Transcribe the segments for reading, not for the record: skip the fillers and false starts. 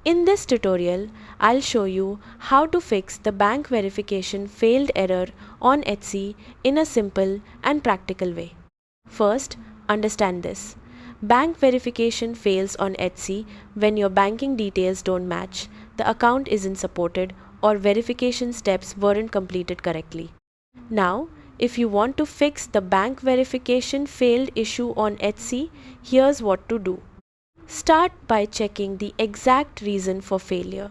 In this tutorial, I'll show you how to fix the bank verification failed error on Etsy in a simple and practical way. First, understand this. Bank verification fails on Etsy when your banking details don't match, the account isn't supported, or verification steps weren't completed correctly. Now, if you want to fix the bank verification failed issue on Etsy, here's what to do. Start by checking the exact reason for failure.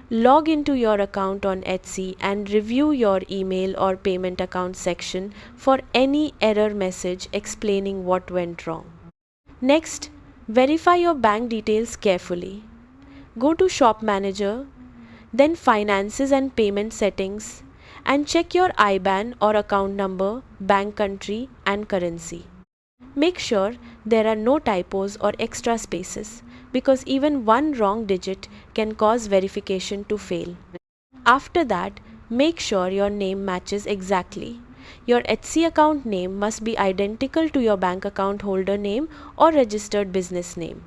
Log into your account on Etsy and review your email or payment account section for any error message explaining what went wrong. Next, verify your bank details carefully. Go to Shop Manager, then Finances and Payment Settings, and check your IBAN or account number, bank country, and currency. Make sure there are no typos or extra spaces because even one wrong digit can cause verification to fail. After that, make sure your name matches exactly. Your Etsy account name must be identical to your bank account holder name or registered business name.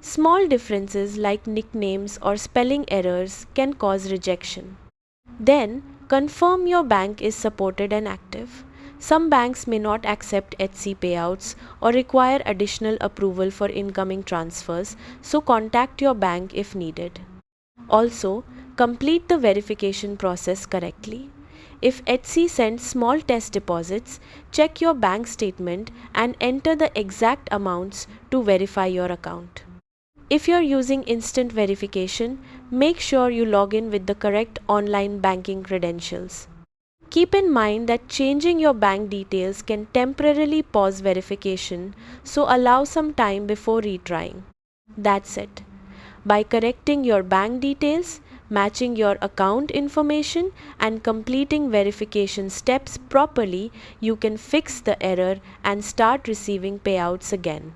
Small differences like nicknames or spelling errors can cause rejection. Then, confirm your bank is supported and active. Some banks may not accept Etsy payouts or require additional approval for incoming transfers, so contact your bank if needed. Also, complete the verification process correctly. If Etsy sends small test deposits, check your bank statement and enter the exact amounts to verify your account. If you're using instant verification, make sure you log in with the correct online banking credentials. Keep in mind that changing your bank details can temporarily pause verification, so allow some time before retrying. That's it. By correcting your bank details, matching your account information, and completing verification steps properly, you can fix the error and start receiving payouts again.